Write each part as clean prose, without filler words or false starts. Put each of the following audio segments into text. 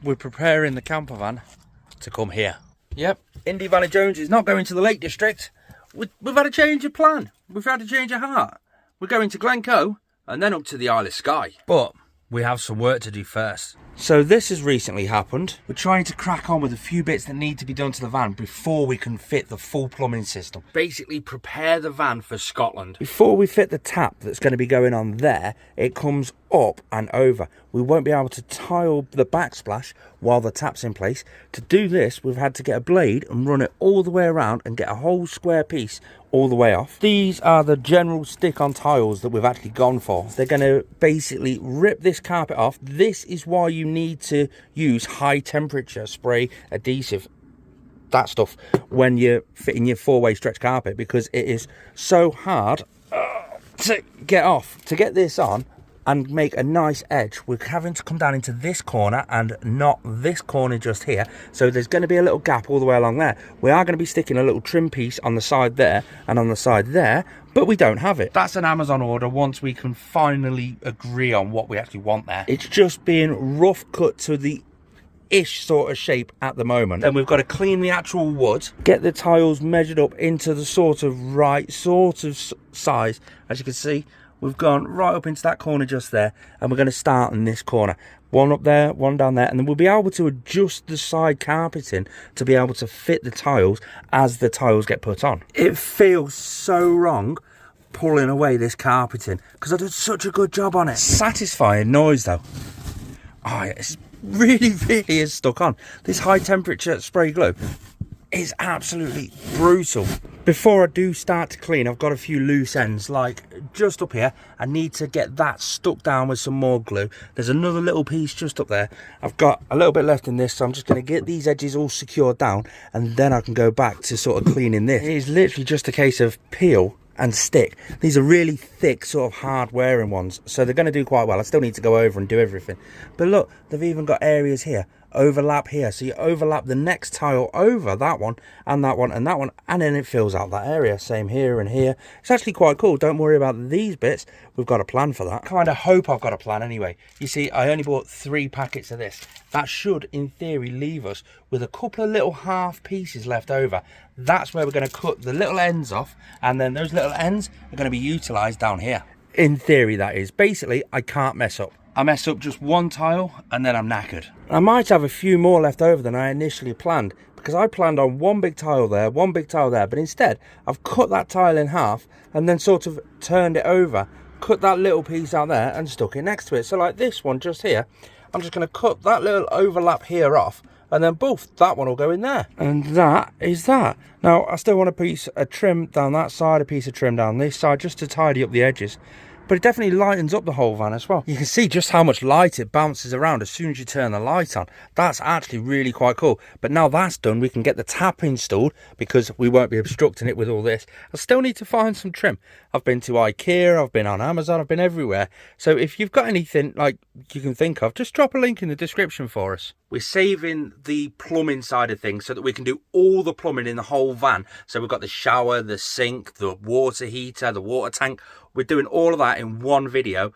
we're preparing the camper van to come here. Yep, Indy Valley Jones is not going to the Lake District. We've had a change of plan. We've had a change of heart. We're going to Glencoe and then up to the Isle of Skye. But we have some work to do first. So this has recently happened. We're trying to crack on with a few bits that need to be done to the van before we can fit the full plumbing system. Basically prepare the van for Scotland. Before we fit the tap that's going to be going on there, it comes up and over. We won't be able to tile the backsplash while the tap's in place. To do this, we've had to get a blade and run it all the way around and get a whole square piece all the way off. These are the general stick-on tiles that we've actually gone for. They're going to basically rip this carpet off. This is why you need to use high temperature spray adhesive, that stuff, when you're fitting your 4-way stretch carpet, because it is so hard to get off. To get this on and make a nice edge, we're having to come down into this corner and not this corner just here. So there's going to be a little gap all the way along there. We are going to be sticking a little trim piece on the side there and on the side there, but we don't have it. That's an Amazon order once we can finally agree on what we actually want there. It's just being rough cut to the ish sort of shape at the moment. Then we've got to clean the actual wood, get the tiles measured up into the sort of right sort of size. As you can see, we've gone right up into that corner just there, and we're going to start in this corner. One up there, one down there, and then we'll be able to adjust the side carpeting to be able to fit the tiles as the tiles get put on. It feels so wrong pulling away this carpeting because I did such a good job on it. Satisfying noise though. Oh, it's really is stuck on. This high temperature spray glue is absolutely brutal. Before I do start to clean, I've got a few loose ends, like just up here. I need to get that stuck down with some more glue. There's another little piece just up there. I've got a little bit left in this, so I'm just going to get these edges all secured down, and then I can go back to sort of cleaning this. It is literally just a case of peel and stick. These are really thick, sort of hard wearing ones, so they're going to do quite well. I still need to go over and do everything. But look, they've even got areas here, overlap here, so you overlap the next tile over that one and that one and that one, and then it fills out that area. Same here and here. It's actually quite cool. Don't worry about these bits, we've got a plan for that. Kind of hope I've got a plan anyway. You see, I only bought 3 packets of this. That should in theory leave us with a couple of little half pieces left over. That's where we're going to cut the little ends off, and then those little ends are going to be utilized down here. In theory, that is. Basically, I can't mess up. I mess up just one tile and then I'm knackered. I might have a few more left over than I initially planned, because I planned on one big tile there, one big tile there, but instead I've cut that tile in half and then sort of turned it over, cut that little piece out there and stuck it next to it. So like this one just here, I'm just going to cut that little overlap here off, and then both, that one will go in there. And that is that. Now I still want a piece of trim down that side, a piece of trim down this side, just to tidy up the edges. But it definitely lightens up the whole van as well. You can see just how much light it bounces around as soon as you turn the light on. That's actually really quite cool. But now that's done, we can get the tap installed, because we won't be obstructing it with all this. I still need to find some trim. I've been to IKEA, I've been on Amazon, I've been everywhere. So if you've got anything like you can think of, just drop a link in the description for us. We're saving the plumbing side of things so that we can do all the plumbing in the whole van. So we've got the shower, the sink, the water heater, the water tank. We're doing all of that in one video,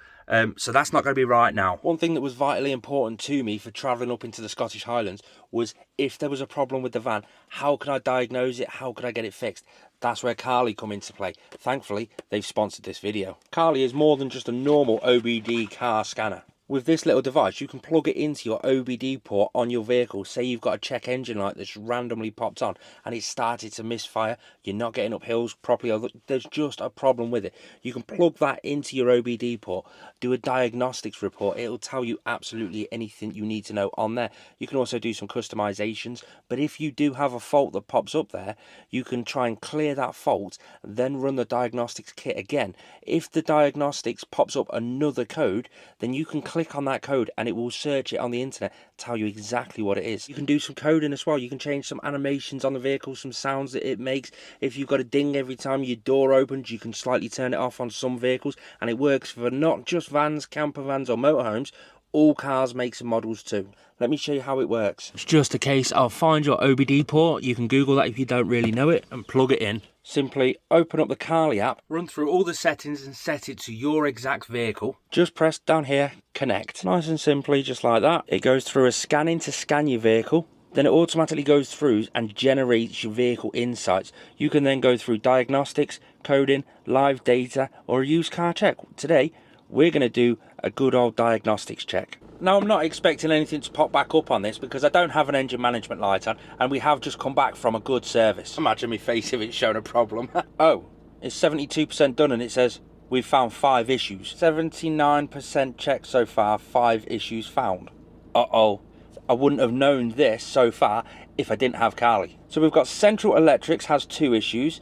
so that's not going to be right now. One thing that was vitally important to me for travelling up into the Scottish Highlands was, if there was a problem with the van, how can I diagnose it? How can I get it fixed? That's where Carly come into play. Thankfully, they've sponsored this video. Carly is more than just a normal OBD car scanner. With this little device, you can plug it into your OBD port on your vehicle. Say you've got a check engine light that's randomly popped on and it's started to misfire, you're not getting up hills properly, or there's just a problem with it. You can plug that into your OBD port, do a diagnostics report. It'll tell you absolutely anything you need to know on there. You can also do some customizations, but if you do have a fault that pops up there, you can try and clear that fault, then run the diagnostics kit again. If the diagnostics pops up another code, then you can click on that code and it will search it on the internet, tell you exactly what it is. You can do some coding as well. You can change some animations on the vehicle, some sounds that it makes. If you've got a ding every time your door opens, you can slightly turn it off on some vehicles, and it works for not just vans, camper vans or motorhomes, all cars, makes and models too. Let me show you how it works. It's just a case of find your OBD port. You can Google that if you don't really know it, and plug it in. simply open up the Carly app, run through all the settings and set it to your exact vehicle. Just press down here, connect. Nice and simply, just like that. It goes through a scanning to scan your vehicle. Then it automatically goes through and generates your vehicle insights. You can then go through diagnostics, coding, live data, or a used car check. Today, we're going to do a good old diagnostics check. Now, I'm not expecting anything to pop back up on this because I don't have an engine management light on, and we have just come back from a good service. Imagine me face if it's shown a problem. Oh, it's 72% done and it says we've found 5 issues. 79% checked so far, 5 issues found. Uh-oh. I wouldn't have known this so far if I didn't have Carly. So we've got central electrics has 2 issues,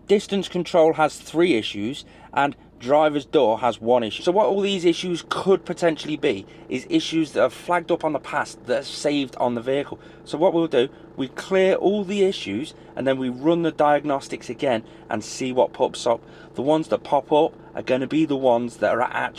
distance control has 3 issues, and driver's door has 1 issue. So what all these issues could potentially be is issues that are flagged up on the past that are saved on the vehicle. So what we'll do, we clear all the issues and then we run the diagnostics again and see what pops up. The ones that pop up are going to be the ones that are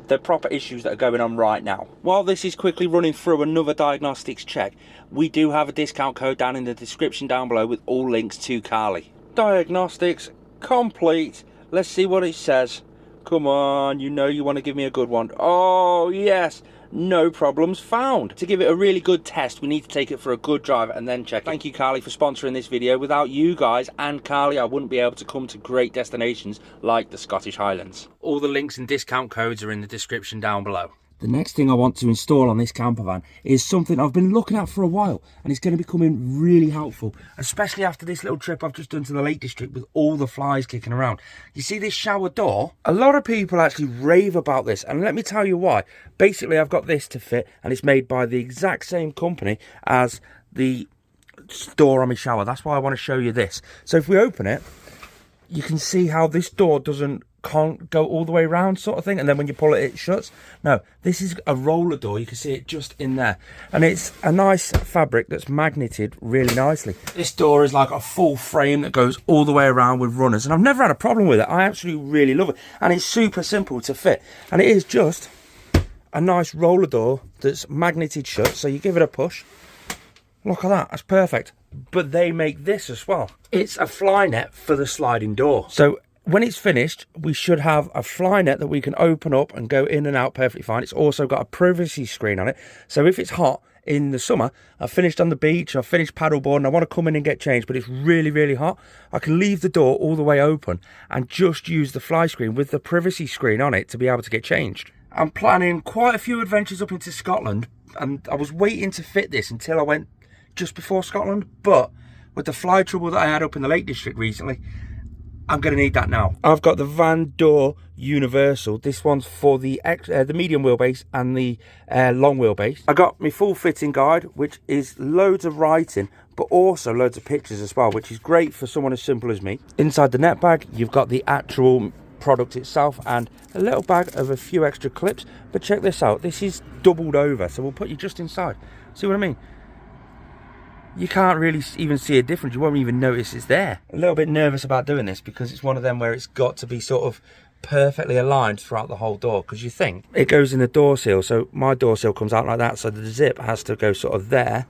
the proper issues that are going on right now. While this is quickly running through another diagnostics check, we do have a discount code down in the description down below with all links to Carly. Diagnostics complete. Let's see what it says. Come on, you know you want to give me a good one. Oh, yes. No problems found. To give it a really good test, we need to take it for a good drive and then check it. Thank you, Carly, for sponsoring this video. Without you guys and Carly, I wouldn't be able to come to great destinations like the Scottish Highlands. All the links and discount codes are in the description down below. The next thing I want to install on this camper van is something I've been looking at for a while, and it's going to be coming really helpful, especially after this little trip I've just done to the Lake District with all the flies kicking around. You see this shower door? A lot of people actually rave about this, and let me tell you why. Basically, I've got this to fit, and it's made by the exact same company as the door on my shower. That's why I want to show you this. So if we open it, you can see how this door can't go all the way around, sort of thing, and then when you pull it, it shuts. No, this is a roller door. You can see it just in there, and it's a nice fabric that's magneted really nicely. This door is like a full frame that goes all the way around with runners, and I've never had a problem with it. I absolutely really love it, and it's super simple to fit, and it is just a nice roller door that's magneted shut. So you give it a push, look at that, that's perfect. But they make this as well. It's a fly net for the sliding door. So when it's finished, we should have a fly net that we can open up and go in and out perfectly fine. It's also got a privacy screen on it. So if it's hot in the summer, I've finished on the beach, I've finished paddleboarding, and I want to come in and get changed, but it's really, really hot, I can leave the door all the way open and just use the fly screen with the privacy screen on it to be able to get changed. I'm planning quite a few adventures up into Scotland, and I was waiting to fit this until I went just before Scotland, but with the fly trouble that I had up in the Lake District recently, I'm going to need that now. I've got the van door universal. This one's for the medium wheelbase and the long wheelbase. I got my full fitting guide, which is loads of writing, but also loads of pictures as well, which is great for someone as simple as me. Inside the net bag, you've got the actual product itself and a little bag of a few extra clips. But check this out. This is doubled over, so we'll put you just inside. See what I mean? You can't really even see a difference. You won't even notice it's there. A little bit nervous about doing this because it's one of them where it's got to be sort of perfectly aligned throughout the whole door, because you think it goes in the door seal. So my door seal comes out like that, so the zip has to go sort of there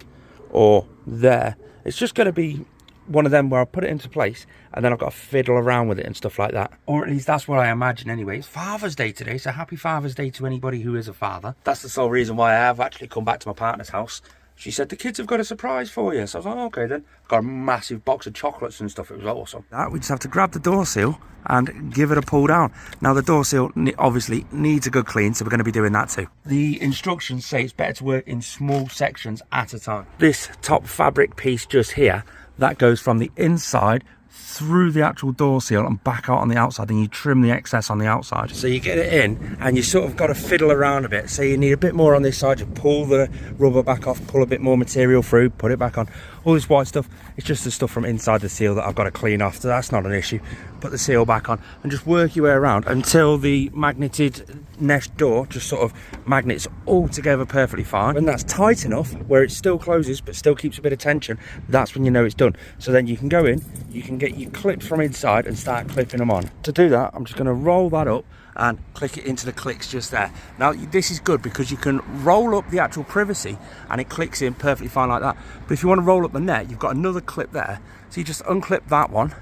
or there. It's just going to be one of them where I put it into place and then I've got to fiddle around with it and stuff like that. Or at least that's what I imagine anyway. It's Father's Day today, so happy Father's Day to anybody who is a father. That's the sole reason why I have actually come back to my partner's house. She said, the kids have got a surprise for you. So I was like, oh, okay then. Got a massive box of chocolates and stuff. It was awesome. We just have to grab the door seal and give it a pull down. Now the door seal obviously needs a good clean, so we're going to be doing that too. The instructions say it's better to work in small sections at a time. This top fabric piece just here, that goes from the inside through the actual door seal and back out on the outside, and you trim the excess on the outside. So you get it in and you sort of got to fiddle around a bit. So you need a bit more on this side, you pull the rubber back off, pull a bit more material through, put it back on. All this white stuff, it's just the stuff from inside the seal that I've got to clean off, so that's not an issue. Put the seal back on and just work your way around until the magneted mesh door just sort of magnets all together perfectly fine. When that's tight enough where it still closes but still keeps a bit of tension, that's when you know it's done. So then you can go in, you can get your clips from inside and start clipping them on. To do that, I'm just going to roll that up and click it into the clicks just there. Now this is good because you can roll up the actual privacy and it clicks in perfectly fine like that. But if you want to roll up the net, you've got another clip there. So you just unclip that one,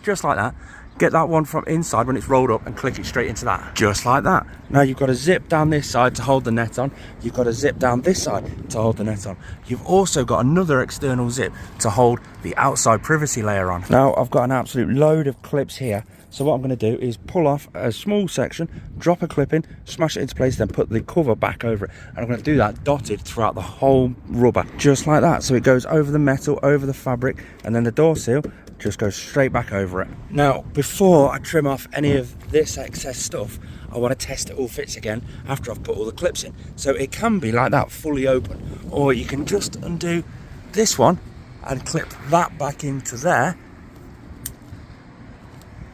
just like that. Get that one from inside when it's rolled up and click it straight into that, just like that. Now you've got a zip down this side to hold the net on. You've got a zip down this side to hold the net on. You've also got another external zip to hold the outside privacy layer on. Now I've got an absolute load of clips here. So what I'm going to do is pull off a small section, drop a clip in, smash it into place, then put the cover back over it. And I'm going to do that dotted throughout the whole rubber, just like that. So it goes over the metal, over the fabric, and then the door seal just goes straight back over it. Now, before I trim off any of this excess stuff, I want to test it all fits again after I've put all the clips in. So it can be like that, fully open, or you can just undo this one and clip that back into there.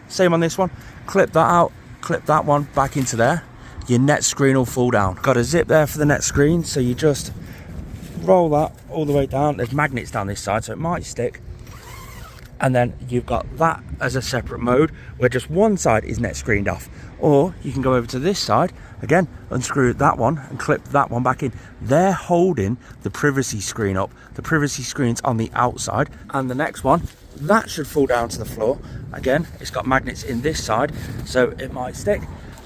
Same on this one, clip that out, clip that one back into there. Your net screen will fall down. Got a zip there for the net screen, so you just roll that all the way down. There's magnets down this side, so it might stick. And then you've got that as a separate mode where just one side is net screened off. Or you can go over to this side, again, unscrew that one and clip that one back in. They're holding the privacy screen up. The privacy screen's on the outside. And the next one, that should fall down to the floor. Again, it's got magnets in this side, so it might stick.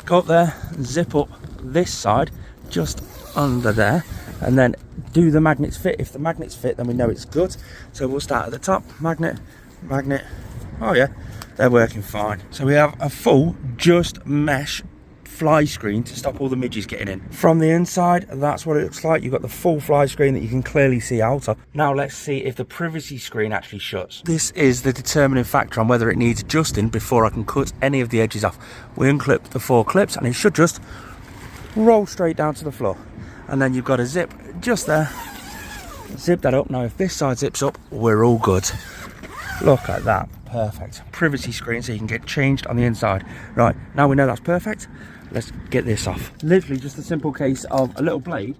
Go up there, zip up this side, just under there, and then do the magnets fit. If the magnets fit, then we know it's good. So we'll start at the top, magnet, magnet. Oh yeah, they're working fine. So we have a full just mesh fly screen to stop all the midges getting in. From the inside, that's what it looks like. You've got the full fly screen that you can clearly see out of. Now let's see if the privacy screen actually shuts. This is the determining factor on whether it needs adjusting before I can cut any of the edges off. We unclip the 4 clips and it should just roll straight down to the floor. And then you've got a zip just there. Zip that up. Now if this side zips up, we're all good. Look at that, perfect. Privacy screen so you can get changed on the inside. Right, now we know that's perfect, let's get this off. Literally just a simple case of a little blade,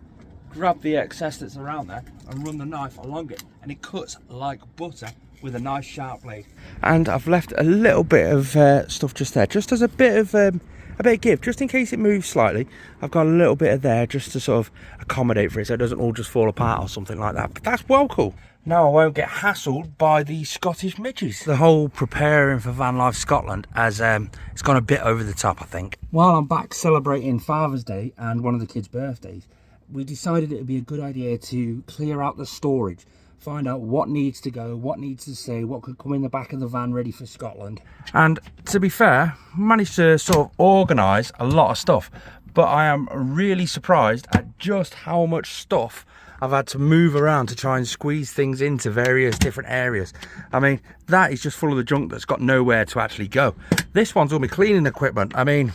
grab the excess that's around there and run the knife along it, and it cuts like butter with a nice sharp blade. And I've left a little bit of stuff just there, just as a bit of give, just in case it moves slightly. I've got a little bit of there just to sort of accommodate for it so it doesn't all just fall apart or something like that. But that's well cool. Now I won't get hassled by the Scottish midges. The whole preparing for Vanlife Scotland has it's gone a bit over the top, I think. While I'm back celebrating Father's Day and one of the kids' birthdays, we decided it would be a good idea to clear out the storage, find out what needs to go, what needs to stay, what could come in the back of the van ready for Scotland. And to be fair, managed to sort of organise a lot of stuff, but I am really surprised at just how much stuff I've had to move around to try and squeeze things into various different areas. I mean, that is just full of the junk that's got nowhere to actually go. This one's all my cleaning equipment. I mean,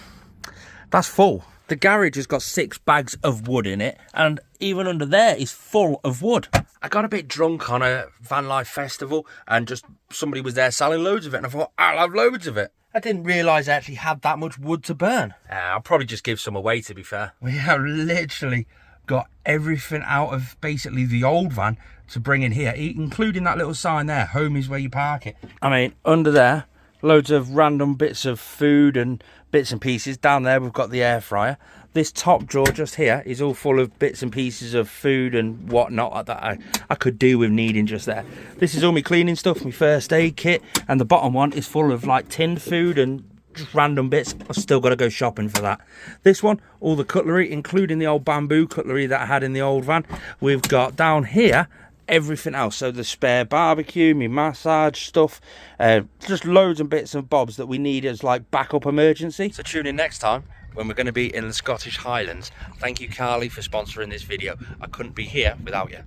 that's full. The garage has got 6 bags of wood in it, and even under there is full of wood. I got a bit drunk on a Vanlife festival, and just somebody was there selling loads of it, and I thought, I'll have loads of it. I didn't realise I actually had that much wood to burn. I'll probably just give some away, to be fair. We have literally got everything out of basically the old van to bring in here, including that little sign there, home is where you park it. I mean, under there, loads of random bits of food and bits and pieces. Down there we've got the air fryer. This top drawer just here is all full of bits and pieces of food and whatnot that I could do with needing just there. This is all my cleaning stuff, my first aid kit, and the bottom one is full of like tinned food and just random bits. I've still got to go shopping for that. This one, all the cutlery, including the old bamboo cutlery that I had in the old van. We've got down here everything else, so the spare barbecue, my massage stuff, just loads and bits and bobs that we need as like backup emergency. So tune in next time when we're going to be in the Scottish Highlands. Thank you, Carly, for sponsoring this video. I couldn't be here without you.